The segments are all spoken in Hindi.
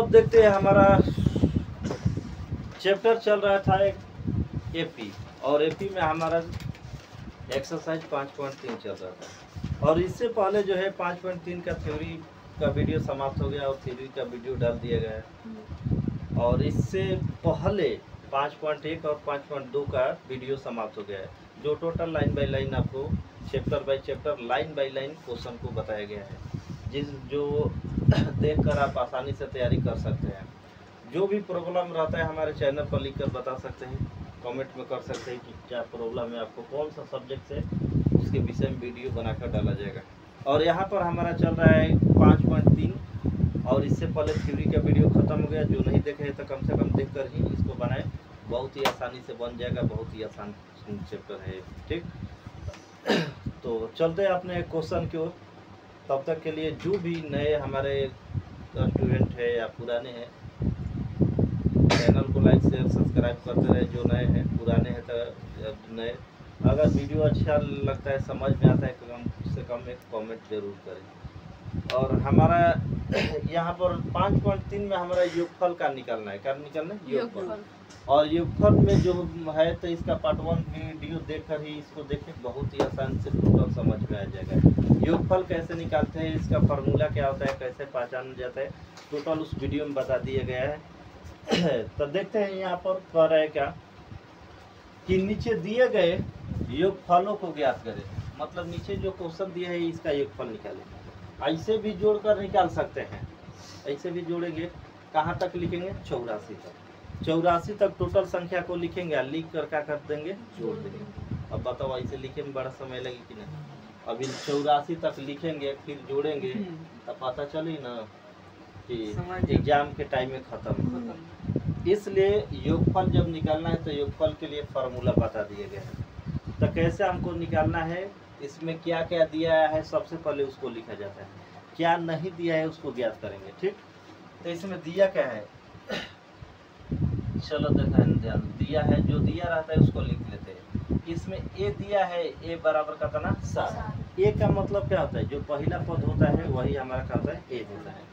अब देखते हैं हमारा चैप्टर चल रहा था एक एपी, और एपी में हमारा एक्सरसाइज 5.3 चल रहा था। और इससे पहले जो है 5.3 का थ्योरी का वीडियो समाप्त हो गया और थ्योरी का वीडियो डाल दिया गया है। और इससे पहले 5.1 और 5.2 का वीडियो समाप्त हो गया है, जो टोटल लाइन बाय लाइन आपको chapter by chapter line by line question को बताया गया है, जो देखकर आप आसानी से तैयारी कर सकते हैं। जो भी प्रॉब्लम रहता है हमारे चैनल पर लिखकर बता सकते हैं, कमेंट में कर सकते हैं कि क्या प्रॉब्लम है, आपको कौन सा सब्जेक्ट है, उसके विषय में वीडियो बनाकर डाला जाएगा। और यहाँ पर हमारा चल रहा है 5.3, और इससे पहले थ्योरी का वीडियो ख़त्म हो गया। जो नहीं देखे हैं तो कम से कम देख कर ही इसको बनाएं, बहुत ही आसानी से बन जाएगा, बहुत ही आसान चैप्टर है, ठीक। तो चलते हैं अपने क्वेश्चन की ओर। तब तक के लिए जो भी नए हमारे स्टूडेंट है या पुराने हैं, चैनल को लाइक शेयर सब्सक्राइब करते रहे। जो नए हैं, पुराने हैं तो नए, अगर वीडियो अच्छा लगता है, समझ में आता है, कम से कम एक कमेंट जरूर करें। और हमारा यहाँ पर 5.3 में हमारा योगफल का निकालना है, क्या निकालना है? योगफल। और योगफल में जो है तो इसका पार्ट 1 वीडियो देखकर ही इसको देखें, बहुत ही आसान से टोटल समझ में आ जाएगा। योगफल कैसे निकालते हैं, इसका फार्मूला क्या होता है, कैसे पहचाना जाता है, टोटल उस वीडियो में बता दिया गया है। तो देखते हैं यहाँ पर कह रहा है क्या कि नीचे दिए गए योगफलों को ज्ञात करें। मतलब नीचे जो क्वेश्चन दिया है इसका योगफल निकालें। ऐसे भी जोड़कर निकाल सकते हैं, ऐसे भी जोड़ेंगे। कहाँ तक लिखेंगे? 84 तक। 84 तक टोटल संख्या को लिखेंगे, लिख कर क्या कर देंगे? जोड़ देंगे। अब बताओ ऐसे लिखे में बड़ा समय लगे कि नहीं? अभी 84 तक लिखेंगे, फिर जोड़ेंगे, तो पता चली ना कि एग्जाम के टाइम में खत्म। इसलिए योगफल जब निकालना है तो योगफल के लिए फार्मूला बता दिए गए हैं। तो कैसे हमको निकालना है, इसमें क्या क्या दिया है, सबसे पहले उसको लिखा जाता है। क्या नहीं दिया है उसको ज्ञात करेंगे, ठीक। तो इसमें दिया क्या है, चलो ध्यान दिया है, जो दिया रहता है उसको लिख लेते हैं। इसमें ए दिया है, ए बराबर का था ना 7। ए का मतलब क्या होता है, जो पहला पद होता है वही हमारा क्या होता है? ए होता है।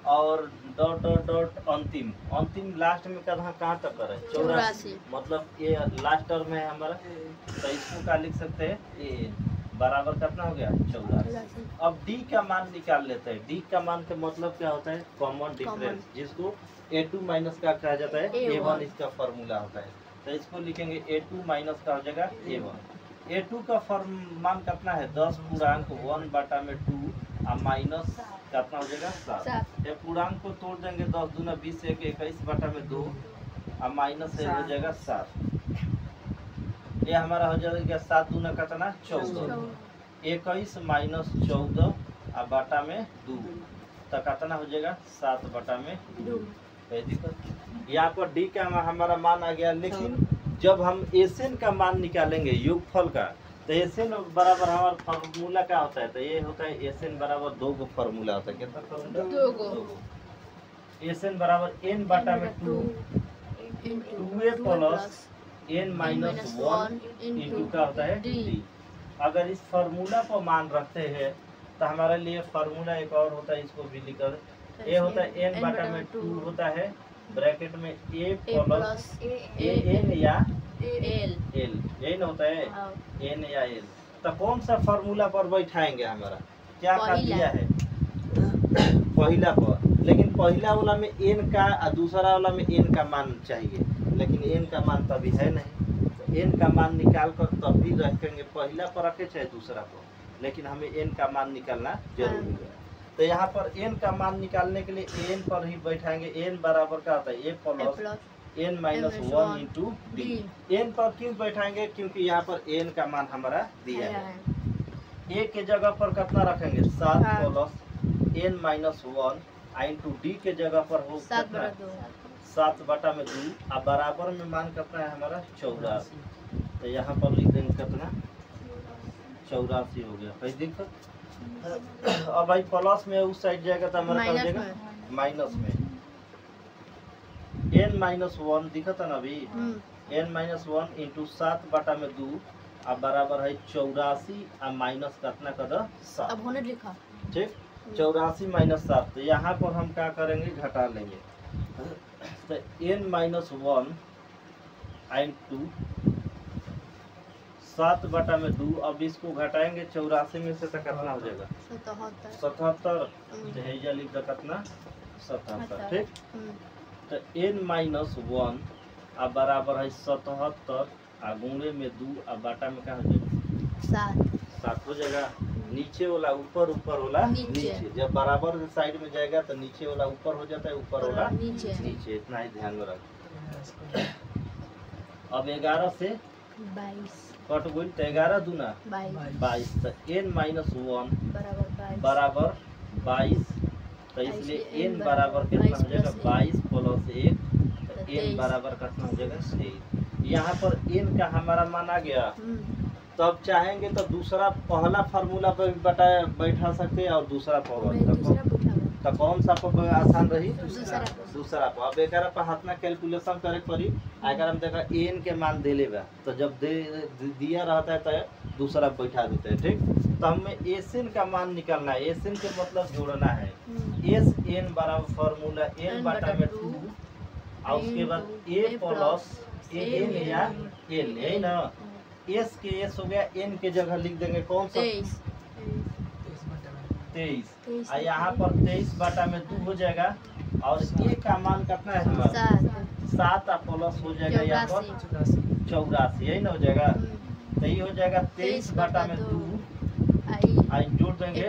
और डॉट डॉट डॉट अंतिम, अंतिम लास्ट में कहाँ तक कर है? 84। मतलब ये लास्ट टर्म है हमारा, तो इसको क्या लिख सकते हैं? ए बराबर कितना हो गया? 84। अब डी का मान निकाल लेते हैं। डी का मान का मतलब क्या होता है? कॉमन डिफरेंस, जिसको A2 माइनस का कहा जाता है A1 इसका फार्मूला होता है। तो इसको लिखेंगे A2 माइनस का हो जाएगा A1। A2 का मान कितना है? 10 पूर्णांक 1 बटा में 2 और माइनस कितना हो जाएगा? 7। ये पूर्णांक को तोड़ देंगे, 10 दूना 20, 21 बटा में 2 और माइनस से हो जाएगा 7। ये हमारा हो जाएगा 7 दूना कितना? 14। 21 माइनस 14 और बटा में 2 तो कितना हो जाएगा? 7 बटा में 2। यहाँ पर डी का हमारा मान आ गया। लेकिन जब हम एसएन का मान निकालेंगे योगफल का, तो एसएन बराबर हमारा फार्मूला क्या होता है? तो ये होता है एसएन बराबर 2 गो फार्मूला होता है। कितना फार्मूला? 2 गो। एसएन बराबर एन बटा में 2 2a plus N minus 1 into का होता है डी। अगर इस फार्मूला को मान रखते हैं तो हमारे लिए फार्मूला एक और होता है, इसको भी लिखकर ए होता है एन बटा में 2 होता है ब्रैकेट में ए प्लस ए एन या एल, एन होता है एन या एल। तो कौन सा फार्मूला पर बैठाएंगे? हमारा क्या कर दिया है? पहला पर। लेकिन पहला वाला में एन का और दूसरा वाला में एन का मान चाहिए, लेकिन एन का मान तभी है नहीं। तो एन का मान निकाल कर तब भी रखेंगे, पहला पर रखे चाहे दूसरा पर, लेकिन हमें एन का मान निकालना जरूरी है। तो यहाँ पर एन का मान निकालने के लिए एन पर ही बैठाएंगे। एन बराबर क्या होता है? A plus N minus 1 into D. N पर क्यों बैठाएंगे? क्योंकि यहाँ पर एन का मान हमारा दिया है। ए के जगह पर कितना रखेंगे? 7 plus N minus 1 into d के जगह पर हो 7 बटा में 2 और बराबर में मान कितना है हमारा? 84। तो यहाँ पर लिख देंगे कितना? 84 हो गया। भाई देखो, अब भाई प्लस में उस साइड जाएगा तो हमारा क्या हो जाएगा? माइनस में एन माइनस 1 दिखा था ना अभी, एन माइनस 1 इंटू 7 बटा में 2 अब बराबर है 84 और माइनस कितना कर दो? 7। अब होने लिखा, ठीक। 84 माइनस 7। तो यहाँ पर हम क्या करेंगे? घटा लेंगे। तो n माइनस 1 इंटू 7/2। अब इसको घटाएंगे 84 में से तो कितना हो जाएगा 77। तो हेजा लिख दो कितना 77। ठीक, तो n माइनस 1 अब बराबर है 77 आ गुणे में 2 अब बाटा में क्या हो जाएगा 7 हो जाएगा। नीचे वाला ऊपर, ऊपर वाला नीचे। जब बराबर साइड में जाएगा तो नीचे वाला ऊपर हो जाता है, ऊपर वाला नीचे। इतना ही ध्यान में रख। अब 11 से 22 कट गई तो 11 दूना 22। तो n माइनस 1 बराबर 22। तो इसलिए n बराबर कितना हो जाएगा 22 प्लस 1। तो n बराबर कितना हो जाएगा 23। यहाँ पर n का हमारा मान आ गया। तो अब चाहेंगे तो दूसरा पहला फार्मूला पर बैठा सकते हैं और दूसरा तो कौन सा पर आसान रही दूसरा पर। अब एक पर हाथ में कैलकुलेशन करे पड़ी। अगर हम देखा n के मान दे लेगा तो जब दिया रहता है तो दूसरा बैठा देते हैं। ठीक, तो हमें एन का मान निकालना है। एन के मतलब जोड़ना है। एस एन बराबर फार्मूला n बटा में 2 और उसके बाद a प्लस एन या एन है ना। एस के एस हो गया, एन के जगह लिख देंगे कौन सा 23। यहाँ पर 23/2 हो जाएगा। और ए का मान कितना है हमारा 7 प्लस हो जाएगा यहाँ पर 84 यही ना हो जाएगा। तो ये हो जाएगा 23/2 जोड़ देंगे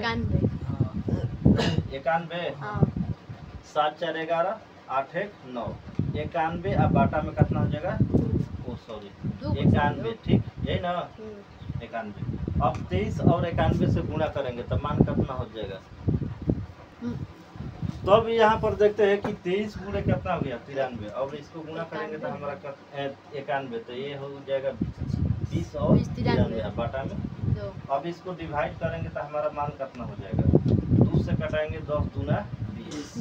91। 7 4 11 8 1 9 91। अब बाटा में कितना हो जाएगा 91। ठीक, यही ना 91। अब 23 और 91 से गुणा करेंगे तो मान कितना हो जाएगा। तो अब यहाँ पर देखते हैं कि 23 गुणे कितना हो गया 93। अब इसको गुणा करेंगे तो हमारा 91। तो ये हो जाएगा 20 और 93 बाटा में 2। अब इसको डिवाइड करेंगे तो हमारा मान कितना हो जाएगा 2 से कटाएंगे 10 दूना 20।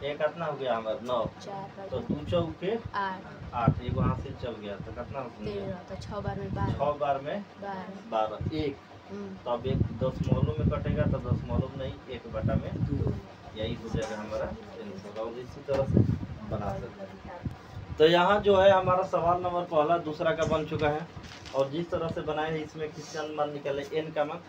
ये कितना हो गया हमारा 9। तो 2 चौके 8 एक वहाँ से चल गया तो कितना हो गया 6 बार में 12 1। तो अब 1 दशमलव में कटेगा तो दशमलव नहीं 1/2 में यही हो जाएगा हमारा आंसर। और इसी तरह से बना सकते हैं। तो यहाँ जो है हमारा सवाल नंबर पहला दूसरा का बन चुका है। और जिस तरह से बनाए हैं इसमें किसका मान निकाले n का मान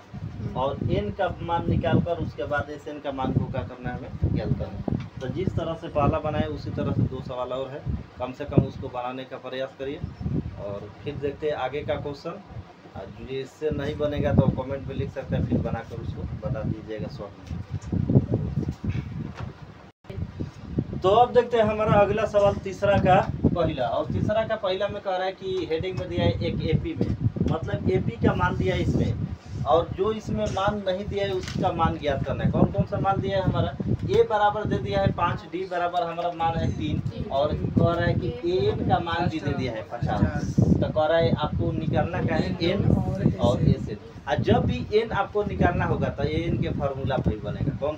और n का मान निकाल कर उसके बाद इस n का मान को क्या करना है हमें ज्ञात करना है। तो जिस तरह से पहला बनाए उसी तरह से 2 सवाल और है, कम से कम उसको बनाने का प्रयास करिए। और फिर देखते हैं आगे का क्वेश्चन। जो इससे नहीं बनेगा तो कमेंट में लिख सकते हैं, फिर बनाकर उसको बता दीजिएगा शॉर्ट। तो अब देखते हैं हमारा अगला सवाल तीसरा का पहला। और तीसरा का पहला में कह रहा है कि हेडिंग में दिया है एक एपी में, मतलब एपी का मान दिया है इसमें और जो इसमें मान नहीं दिया है उसका मान ज्ञात करना है। कौन कौन सा मान दिया है हमारा ए बराबर दे दिया है 5, डी बराबर हमारा मान है 3 और कह रहा है कि एन का मान भी दे दिया है 50। तो कह रहा है आपको निकालना क्या है एन और एस एन। और जब भी एन आपको निकालना होगा तो एन के फार्मूला पर ही बनेगा। कौन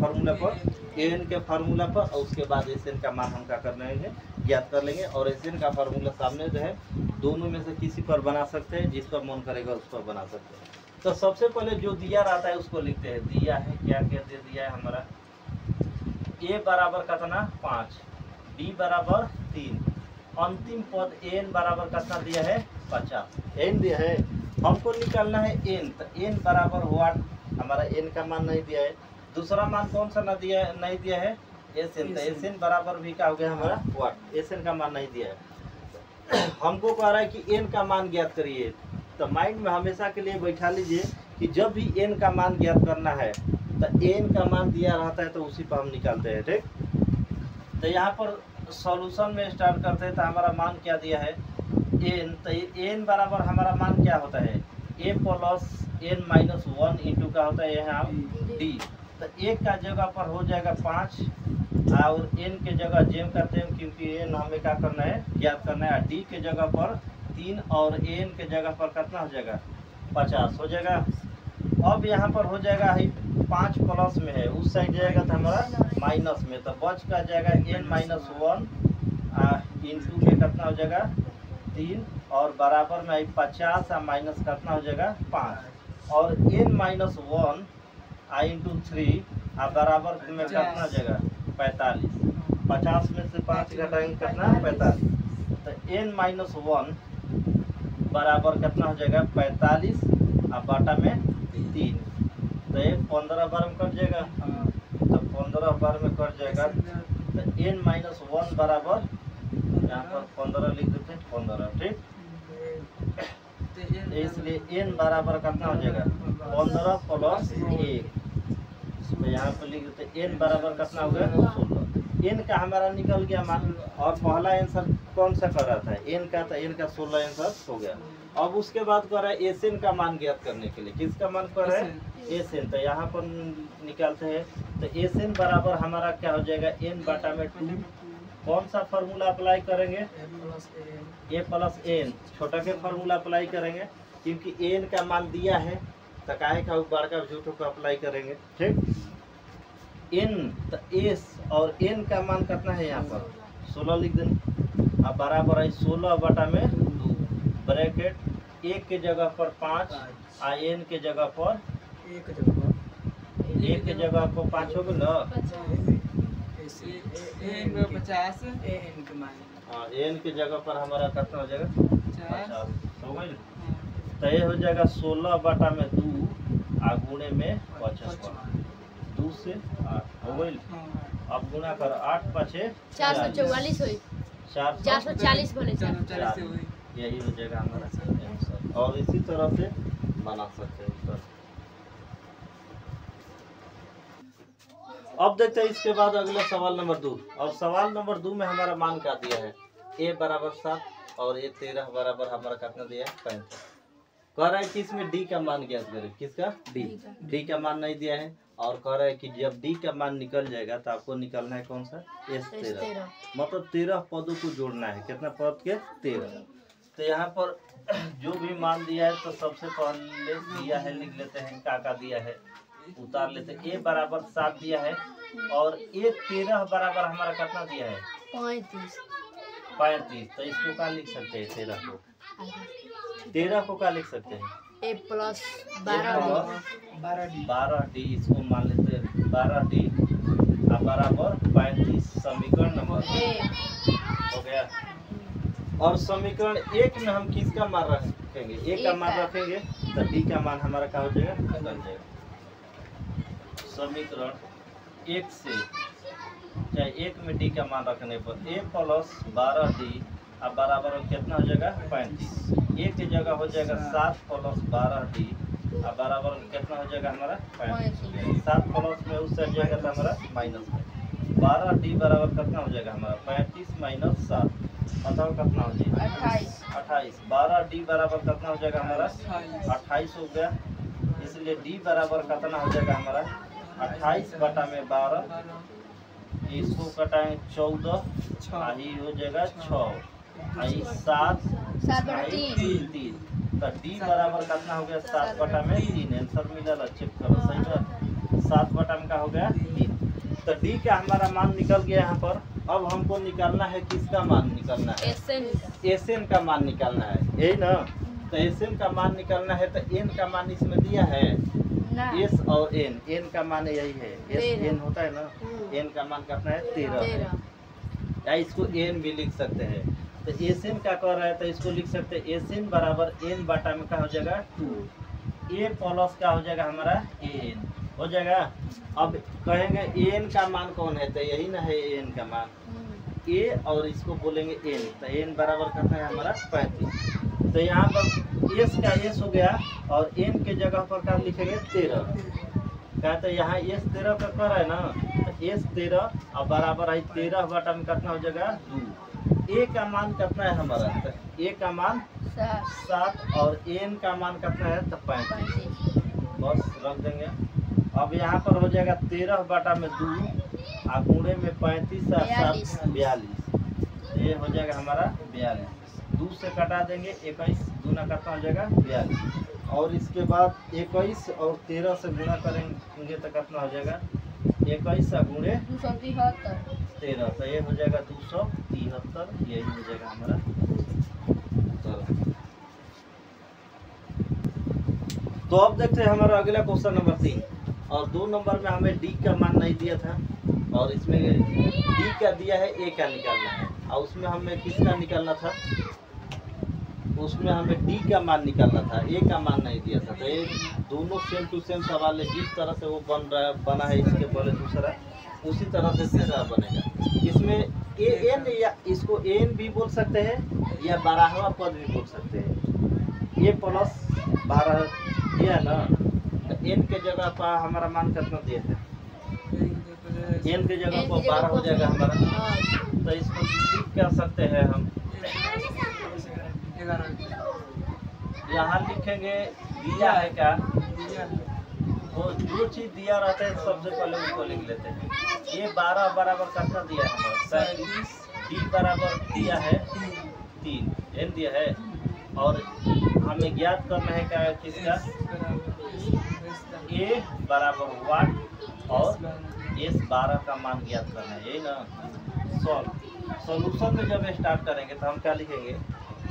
फार्मूला पर एन के फार्मूला पर और उसके बाद एस एन का मान हम क्या कर लेंगे ज्ञात कर लेंगे। और एस एन का फार्मूला सामने जो है दोनों में से किसी पर बना सकते हैं, जिस पर मन करेगा उस पर बना सकते हैं। तो सबसे पहले जो दिया रहता है उसको लिखते हैं। दिया है क्या क्या दे दिया है हमारा ए बराबर कितना 5, डी बराबर 3, अंतिम पद एन बराबर कितना दिया है 50 एन दिया है। हमको निकालना है एन। तो एन बराबर व्हाट हमारा एन का मान नहीं दिया है। दूसरा मान कौन सा नहीं दिया है एस एन। तो एस एन बराबर भी क्या हो गया हमारा व्हाट एस एन का मान नहीं दिया है। हमको कह रहा है कि एन का मान ज्ञात करिए। तो माइंड में हमेशा के लिए बैठा लीजिए कि जब भी एन का मान ज्ञात करना है तो एन का मान दिया रहता है तो उसी पर हम निकालते हैं। ठीक, तो यहाँ पर सॉल्यूशन में स्टार्ट करते हैं। तो हमारा मान क्या दिया है एन। तो एन बराबर हमारा मान क्या होता है A plus N minus 1 into का होता है यहाँ डी। तो ए का जगह पर हो जाएगा 5 और एन के जगह जेम करते हैं क्योंकि एन हमें क्या करना है ज्ञात करना है। डी के जगह पर 3 और एन के जगह पर कितना हो जाएगा 50 हो जाएगा। अब यहाँ पर हो जाएगा 5 प्लस में है उस साइड जाएगा तो हमारा माइनस में। तो बच का जाएगा एन माइनस 1 इंटू में कितना हो जाएगा 3 और बराबर में 50 और माइनस कितना हो जाएगा 5 और एन माइनस 1 इंटू 3 और बराबर में कितना हो जाएगा 45। 50 में से 5 घटाएंगे कितना 45। तो n-1 बराबर कितना हो जाएगा 45 और बाटा में 3। तो ये 15 बार में कट जाएगा, तो 15 बार में कट जाएगा। तो n-1 बराबर यहाँ पर 15 लिख देते हैं 15, ठीक। इसलिए n बराबर कितना हो जाएगा 15 प्लस 1। तो यहाँ पर लिख देते n बराबर कितना हो गया 16। n का हमारा निकल गया मान, और पहला आंसर कौन सा कर रहा था n का, तो n का 16 आंसर हो गया। अब उसके बाद कर रहा है Sn का मान ज्ञात करने के लिए, किसका मान कर रहा है Sn। तो यहाँ पर निकालते हैं। तो Sn बराबर हमारा क्या हो जाएगा n बटा में 2। कौन सा फार्मूला अप्लाई करेंगे a प्लस n, छोटा के फार्मूला अप्लाई करेंगे, क्योंकि n का मान दिया है तो काहे का बड़का झूठों को अप्लाई करेंगे, ठीक। n तो s और n का मान कितना है यहाँ पर 16 लिख देंगे। अब बराबर है 16 बटा में 2 ब्रैकेट 1 के जगह पर 5 और n के जगह पर 1 के जगह पर 5 हो गया ना। n के जगह पर हमारा कितना हो जाएगा 50 हो गई। तो ये हो जाएगा 16 बटा में 2 आ गुणे में 55, 2 से 8 हो गई। अब गुना कर 8 5 444 हुई, 440 बने 4, यही हो जाएगा हमारा आंसर। और इसी तरह से बना सकते हैं उत्तर। अब देखते हैं इसके बाद अगला सवाल नंबर 2। और सवाल नंबर 2 में हमारा मान क्या दिया है a बराबर 7 और a 13 बराबर हमारा कितना दिया है 35। कह रहा है कि इसमें d का मान ज्ञात करें, किसका d का मान नहीं दिया है। और कह रहा है कि जब d का मान निकल जाएगा तो आपको निकलना है कौन सा S13, मतलब 13 पदों को जोड़ना है। कितना पद के 13। तो यहाँ पर जो भी मान दिया है तो सबसे पहले दिया है लिख लेते हैं, का दिया है उतार लेते हैं। a बराबर 7 दिया है और a 13 बराबर हमारा कितना दिया है 35। तो इसको क्या लिख सकते हैं 13 को क्या लिख सकते हैं a प्लस 12d। इसको मान लेते हैं 12d बराबर 35। समीकरण नंबर हो गया। और समीकरण 1 में हम किसका मान रखेंगे a का मान रखेंगे, तो d का मान हमारा क्या हो जाएगा निकल जाएगा। समीकरण 1 से चाहे 1 में d का मान रखने पर a प्लस 12d बराबर कितना हो जाएगा 35। a की जगह हो जाएगा 7 प्लस 12d बराबर कितना हो जाएगा हमारा 35। 7 प्लस में उस साइड जाएगा तो हमारा माइनस में 12d बराबर कितना हो जाएगा हमारा 35 माइनस 7, बताओ कितना हो जाएगा 28। 12d बराबर कितना हो जाएगा हमारा 28 हो गया। इसलिए d बराबर कितना हो जाएगा हमारा 28 बटा में 12, इसको कटाएंगे 14, ही हो जाएगा 6, 7 3। तो d बराबर कितना हो गया 7 बटा में 3। आंसर मिला, चेक करो सही है। 7 बटा में क्या हो गया 3। तो d का हमारा मान निकल गया यहाँ पर। अब हमको निकालना है किसका मान निकालना है Sn का मान निकालना है, यही ना। तो Sn का मान निकालना है तो n का मान इसमें दिया है S और n का मान यही है S n होता है ना। n का मान कितना है 13 है, या इसको n भी लिख सकते हैं। तो Sn का कर रहा है तो इसको लिख सकते हैं Sn बराबर n बटा में क्या हो जाएगा 2। a प्लस क्या हो जाएगा हमारा an हो जाएगा। अब कहेंगे an का मान कौन है, तो यही ना है an का मान a और इसको बोलेंगे n। तो n बराबर कितना है हमारा 35। तो यहाँ पर s का s हो गया और n के जगह पर क्या लिखेंगे 13। कहते यहाँ s 13 का कर है ना, तो s 13 और बराबर है 13 बटा में कितना हो जाएगा 2। a का मान कितना है हमारा, तो a का मान 7 और n का मान कितना है तो 35। बस रख देंगे। अब यहाँ पर हो जाएगा 13 बटा में 2 और गुणे में 35 और 7 42। ये हो जाएगा हमारा 42। 2 से कटा देंगे 21 दूना कितना हो जाएगा 42। और इसके बाद 21 और 13 से गुणा करेंगे तो कितना हो जाएगा 21 गुणे 13, तो ये हो जाएगा 273। यही हो जाएगा हमारा। तो अब देखते हैं हमारा अगला क्वेश्चन नंबर 3। और 2 नंबर में हमें d का मान नहीं दिया था और इसमें डी का दिया है, ए का निकालना है, और उसमें हमें किसका निकालना था, उसमें हमें डी का मान निकालना था, ए का मान नहीं दिया था। तो ये दोनों सेम टू सेम सवाल है, जिस तरह से वो बना है इसके पहले दूसरा, उसी तरह से तीसरा बनेगा। इसमें ए एन, या इसको एन भी बोल सकते हैं या 12वां पद भी बोल सकते हैं। ए प्लस 12 दिया ना, तो एन के जगह पर हमारा मान कितना दिया है, एन के जगह पर 12 हो जाएगा हमारा। तो इसको लिख क्या सकते हैं हम, यहाँ लिखेंगे दिया है क्या, वो जो चीज दिया रहता है सबसे पहले उसको लिख लेते हैं। ये 12 बराबर कितना दिया है हमारा 37, डी बराबर दिया है 3, एन दिया है, और हमें ज्ञात करना है क्या किसका, ए बराबर 1 और एस 12 का मान ज्ञात करना है, यही ना। सॉल्यूशन में जब स्टार्ट करेंगे तो हम क्या लिखेंगे,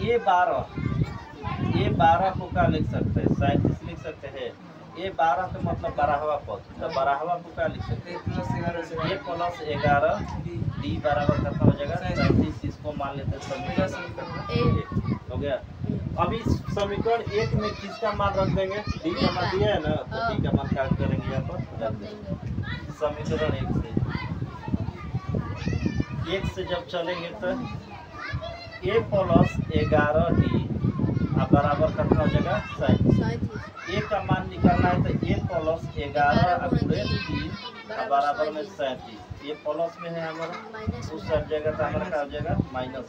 ए 12 को क्या लिख सकते हैं, 37 लिख सकते हैं। ए 12 का मतलब 12वां पद, तो 12वां को क्या लिख सकते हैं, ए प्लस 11, डी बराबर कितना हो जाएगा 37, इसको मान लेते हैं समीकरण हो गया। अभी समीकरण 1 में किसका मान रख देंगे, डी का मान दिया है ना, तो डी का मान क्या करेंगे यहाँ पर रख देंगे। समीकरण 1 से जब चलेंगे तो ए प्लस 11 डी बराबर कितना हो जाएगा 37। ए का मान निकालना है तो ए प्लस 11 डी बराबर में 37। ये प्लस में है हमारा, उस सब जगह तो हमारा क्या हो जाएगा माइनस,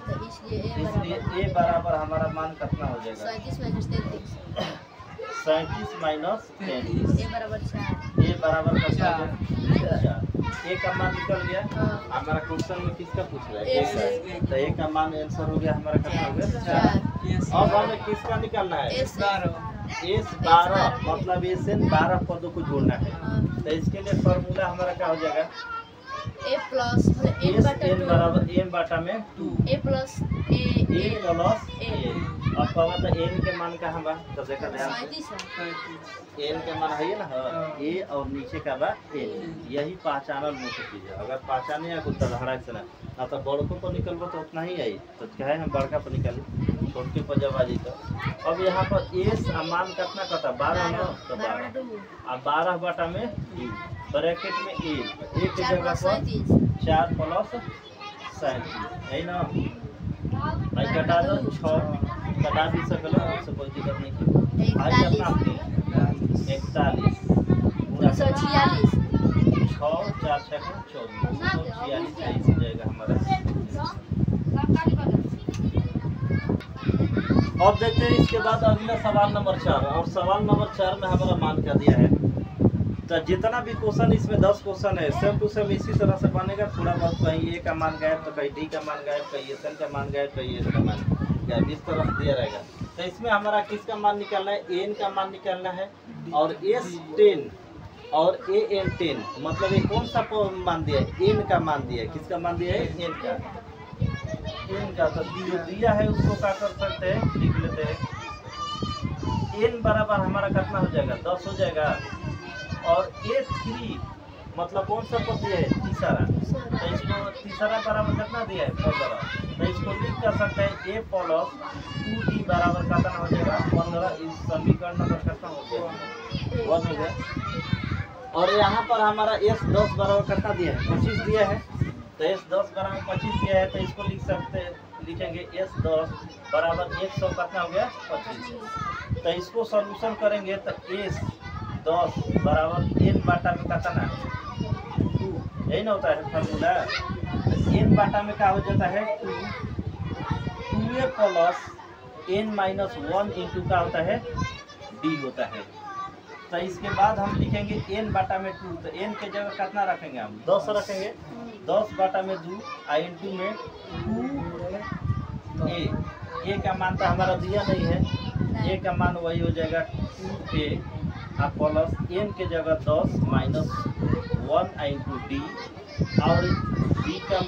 इसलिए ए बराबर हमारा मान कितना हो जाएगा 37 माइनस 33, ए बराबर कितना हो जाएगा 4। ए का मान निकल गया, हमारा क्वेश्चन में किसका पूछ रहा है, ए का, तो ए का मान आंसर हो गया हमारा कितना हो गया 4। अब हमें किसका निकालना है, एस 12, मतलब ए से 12 पदों को जोड़ना है। तो इसके लिए फॉर्मूला हमारा क्या हो जाएगा, ए प्लस एन बराबर एन बटा में 2, ए प्लस ए प्लस ए। अब कहा था एन के मान का हमारा, तो देखा ध्यान से एन के मान है ना, ए और नीचे का बा एन, यही पहचानल मुख्य चीज है। अगर पहचाने या कुछ धड़ा से ना तो बड़कों पर निकलबो तो उतना ही आई, तो क्या है हम बड़का पर निकाली, छोटे पर जब आ जाए तो। अब यहाँ पर एस मान कितना कटा 12 ना, तो 12 बटा में 2 ब्रैकेट में ए के जगह पर 4 प्लस 37 है ना, भाई कटा दो 6 कटा भी सकल, उससे कोई दिक्कत नहीं। आज अपना 41 246 6 4 6 24 246 हो जाएगा हमारा। अब देखते हैं इसके बाद अगला सवाल नंबर 4, और सवाल नंबर 4 में हमारा मान क्या दिया है। तो जितना भी क्वेश्चन इसमें 10 क्वेश्चन है, सेम टू सेम इसी तरह से बनेगा। थोड़ा बहुत कहीं ए का मान गायब तो कहीं डी का मान गायब, कहीं एस एन का मान गायब, कहीं एस का मान गायब, इस तरह से दिया रहेगा। तो इसमें हमारा किसका मान निकालना है, एन का मान निकालना है, और एस 10 और ए एन 10, मतलब ये कौन सा मान दिया है, एन का मान दिया है। किसका मान दिया है, एन का। तो जो दिया है उसको क्या कर सकते हैं, लिख लेते हैं। एन बराबर हमारा कितना हो जाएगा 10 हो जाएगा, और A3 मतलब कौन सा पद दिया है, तीसरा, तो इसको तीसरा बराबर कितना दिया है 15, तो इसको लिख कर सकते हैं A प्लस 2D बराबर कितना हो जाएगा 15। इस समीकरण नंबर कितना हो जाएगा 1 हो गया। और यहाँ पर हमारा S 10 बराबर कितना दिया है 25 दिया है, तो S 10 बराबर 25 दिया है, तो इसको लिख सकते हैं, लिखेंगे S 10 बराबर 100 कितना हो गया 25। तो इसको सॉल्यूशन करेंगे तो S 10 बराबर एन बाटा में कितना 2, यही ना होता है फार्मूला। एन बाटा में क्या हो जाता है 2a plus N minus 1 into का होता है डी होता है। तो इसके बाद हम लिखेंगे एन बाटा में 2, तो एन के जगह कितना रखेंगे हम 10 रखेंगे, 10 बाटा में 2 इंटू में 2 ए का मान तो हमारा दिया नहीं है, ए का मान वही हो जाएगा 2a प्लस एन के जगह 10 माइनस 1 इंटू डी, और डी का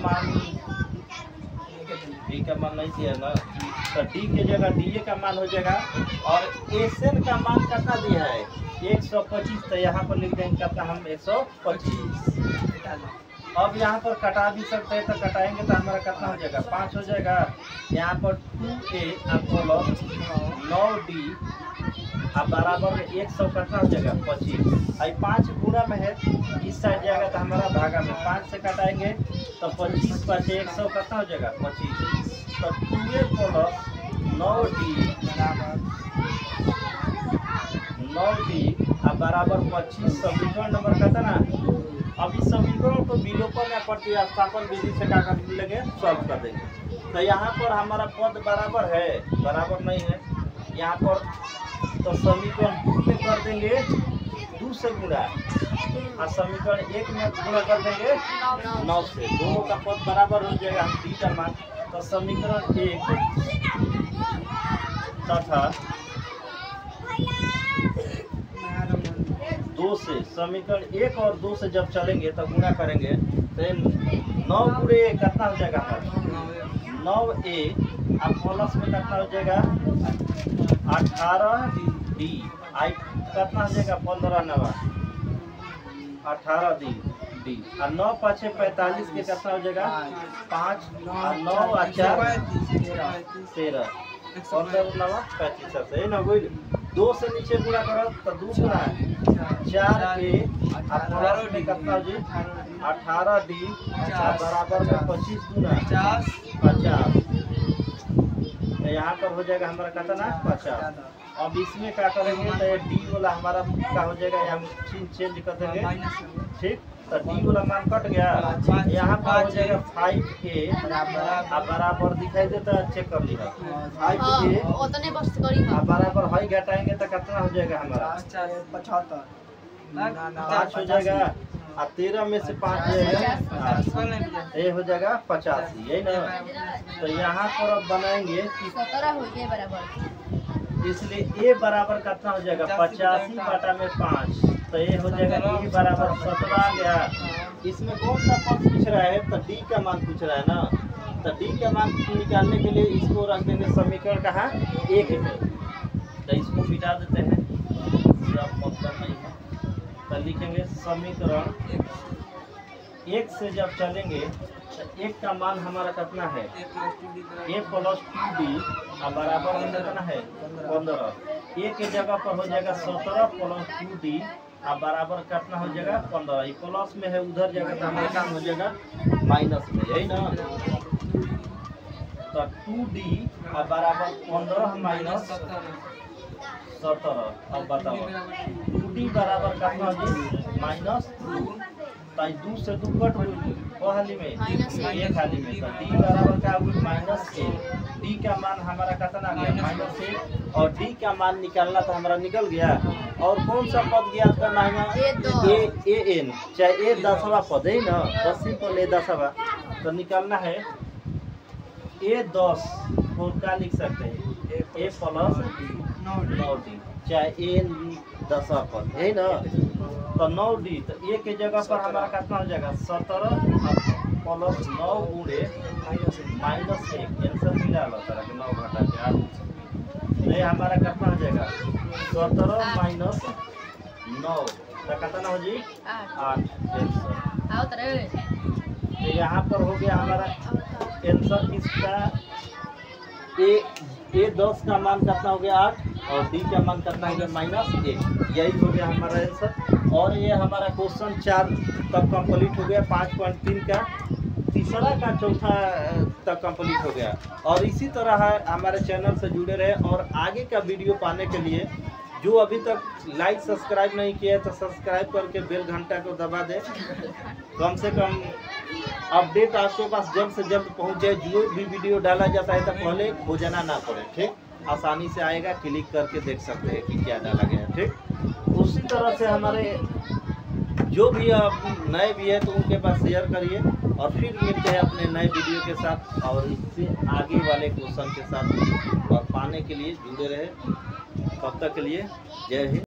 मान नहीं दिया ना, तो डी के जगह डी ए का मान हो जाएगा, और एस एन का मान कितना दिया है 125, तो यहाँ पर लिख देंगे कितना हम 125। अब यहाँ पर कटा भी सकते हैं, तो कटाएंगे तो हमारा कितना हो जाएगा 5 हो जाएगा। यहाँ पर 2a प्लस 9d अब बराबर में 100 कितना हो जाएगा 25। आई 5 गुणा में है, इस साइड जाएगा तो हमारा भागा में 5 से कटाएंगे तो 25 5 100 कितना हो जाएगा 25। तो 2a प्लस 9d अब बराबर 25 समीकरण नंबर कहता ना। अब इस समीकरण को विलोपन या प्रतिस्थापन विधि से क्या कर लेंगे, सॉल्व कर देंगे। तो यहाँ पर हमारा पद बराबर है, बराबर नहीं है यहाँ पर, तो समीकरण 2 में कर देंगे 2 से गुणा और समीकरण 1 में गुणा कर देंगे 9 से। दोनों का पद बराबर हो जाएगा, हम डी का मान। तो समीकरण 1 तथा 2 से, समीकरण 1 और 2 से जब चलेंगे तो गुणा करेंगे तो 9 गुणे कितना हो जाएगा 9a अब प्लस में कितना हो जाएगा 18d आई कितना हो जाएगा 15 9 18d और 9 5 45 के कितना हो जाएगा 5 और 9 और 4 13 15 9 35 से ना वही 2 से नीचे गुणा करो तो 2 गुणा 4a प्लस में कितना हो जी 18d बराबर में 25 गुना 50। तो यहाँ पर हो जाएगा हमारा कितना 50। अब इसमें क्या करेंगे तो ये डी वाला हमारा क्या हो जाएगा, हम चेंज कर देंगे ठीक। तो डी वाला मान कट गया, यहाँ पर हो जाएगा 5a बराबर दिखाई देता है, चेक कर लिया 5a उतने बस करी बराबर हाई घटाएंगे तो कितना हो जाएगा हमारा 5 हो जाएगा और 13 में से 5 जाएगा ये हो जाएगा 85, यही ना। तो यहाँ पर अब बनाएंगे कि 17 हो गए बराबर, इसलिए a बराबर कितना हो जाएगा 85 बटा में 5, तो ये हो जाएगा a बराबर 17 आ गया। इसमें कौन सा पद पूछ रहा है, तो d का मान पूछ रहा है ना। तो d का मान निकालने के लिए इसको रख देंगे समीकरण कहाँ 1 में, तो इसको मिटा देते हैं, मतलब नहीं है। तो लिखेंगे समीकरण 1 से जब चलेंगे तो 1 का मान हमारा कितना है a प्लस 2d बराबर में कितना है 15। a के जगह पर हो जाएगा 17 प्लस 2d बराबर कितना हो जाएगा 15। ये प्लस में है, उधर जगह तो हमारा काम हो जाएगा माइनस में, यही ना। तो 2d बराबर 15 माइनस 17। अब बताओ 2d बराबर कितना हो माइनस 2, तो 2 से 2 कट हो हाली में एक हाली में, तो d बराबर क्या हुआ माइनस 1। d का मान हमारा कितना गया माइनस 1 और d का मान निकालना तो हमारा निकल गया। और कौन सा पद ज्ञात करना है a n, चाहे a 10वां पद है ना, 10 सिंपल a 10वां, तो निकालना है a 10 को क्या लिख सकते हैं a प्लस 9d, चाहे a 10वां पद है ना। तो 9d तो a के जगह पर हमारा कितना हो जाएगा 17 प्लस 9 गुणे माइनस 1, आंसर मिला लो तरह 9 घटा के 8, ये हमारा कितना हो जाएगा 17 माइनस 9 तो कितना हो जी 8 आंसर। आओ तरे तो यहाँ पर हो गया हमारा आंसर किसका, a 10 का मान कितना हो गया 8 और d का मान कितना हो गया माइनस 1, यही हो गया हमारा आंसर। और ये हमारा क्वेश्चन 4 तक कंप्लीट हो गया, 5.3 का तीसरा का चौथा तक कंप्लीट हो गया। और इसी तरह हमारे चैनल से जुड़े रहे और आगे का वीडियो पाने के लिए जो अभी तक लाइक सब्सक्राइब नहीं किया है तो सब्सक्राइब करके बेल घंटा को दबा दे, कम से कम अपडेट आपके पास जल्द से जल्द पहुंच जाए। जो भी वीडियो डाला जाता है तो पहले खोजना ना पड़े, ठीक, आसानी से आएगा, क्लिक करके देख सकते हैं कि क्या डाला गया, ठीक। उसी तरह से हमारे जो भी नए भी है तो उनके पास शेयर करिए और फिर मिलते हैं अपने नए वीडियो के साथ और इससे आगे वाले क्वेश्चन के साथ, और पाने के लिए जुड़े रहे। तब तक के लिए जय हिंद।